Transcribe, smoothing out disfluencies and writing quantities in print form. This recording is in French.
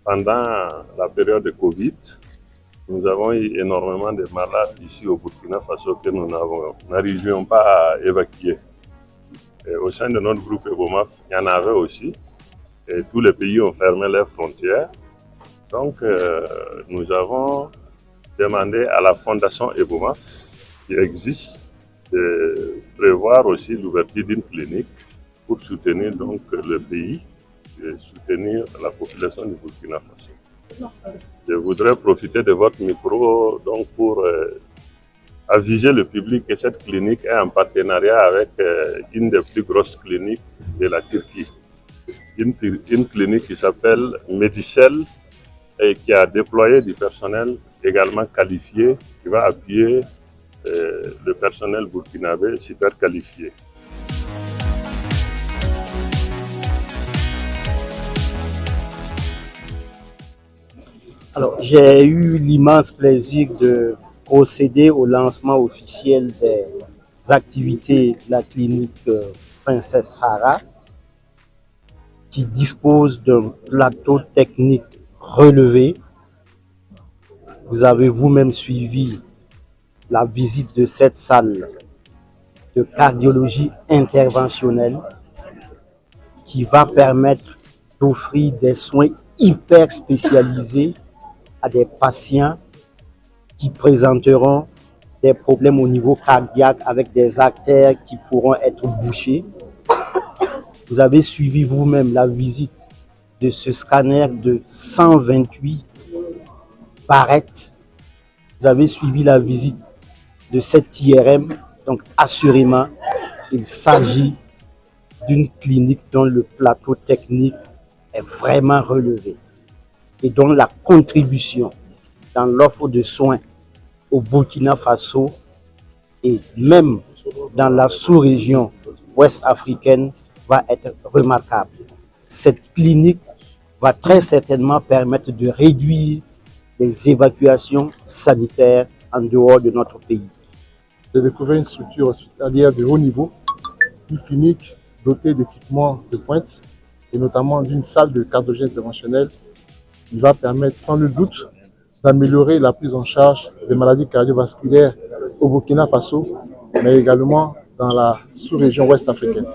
pendant la période de Covid, nous avons eu énormément de malades ici au Burkina Faso que nous n'arrivions pas à évacuer. Et au sein de notre groupe EBOMAF, il y en avait aussi. Et tous les pays ont fermé leurs frontières. Donc, nous avons demandé à la fondation EBOMAF, qui existe, de prévoir aussi l'ouverture d'une clinique pour soutenir donc le pays et soutenir la population du Burkina Faso. Je voudrais profiter de votre micro donc pour aviser le public que cette clinique est en partenariat avec une des plus grosses cliniques de la Turquie. Une clinique qui s'appelle Medicel et qui a déployé du personnel également qualifié qui va appuyer le personnel burkinabé super qualifié. Alors, j'ai eu l'immense plaisir de procéder au lancement officiel des activités de la clinique Princesse Sarah, qui dispose d'un plateau technique relevé. Vous avez vous-même suivi la visite de cette salle de cardiologie interventionnelle qui va permettre d'offrir des soins hyper spécialisés à des patients qui présenteront des problèmes au niveau cardiaque avec des artères qui pourront être bouchées. Vous avez suivi vous-même la visite de ce scanner de 128 barrettes. Vous avez suivi la visite de cette IRM. Donc assurément, il s'agit d'une clinique dont le plateau technique est vraiment relevé et dont la contribution dans l'offre de soins au Burkina Faso et même dans la sous-région ouest africaine va être remarquable. Cette clinique va très certainement permettre de réduire les évacuations sanitaires en dehors de notre pays. J'ai découvert une structure hospitalière de haut niveau, une clinique dotée d'équipements de pointe et notamment d'une salle de cardiologie interventionnelle qui va permettre sans nul doute d'améliorer la prise en charge des maladies cardiovasculaires au Burkina Faso, mais également dans la sous-région ouest africaine.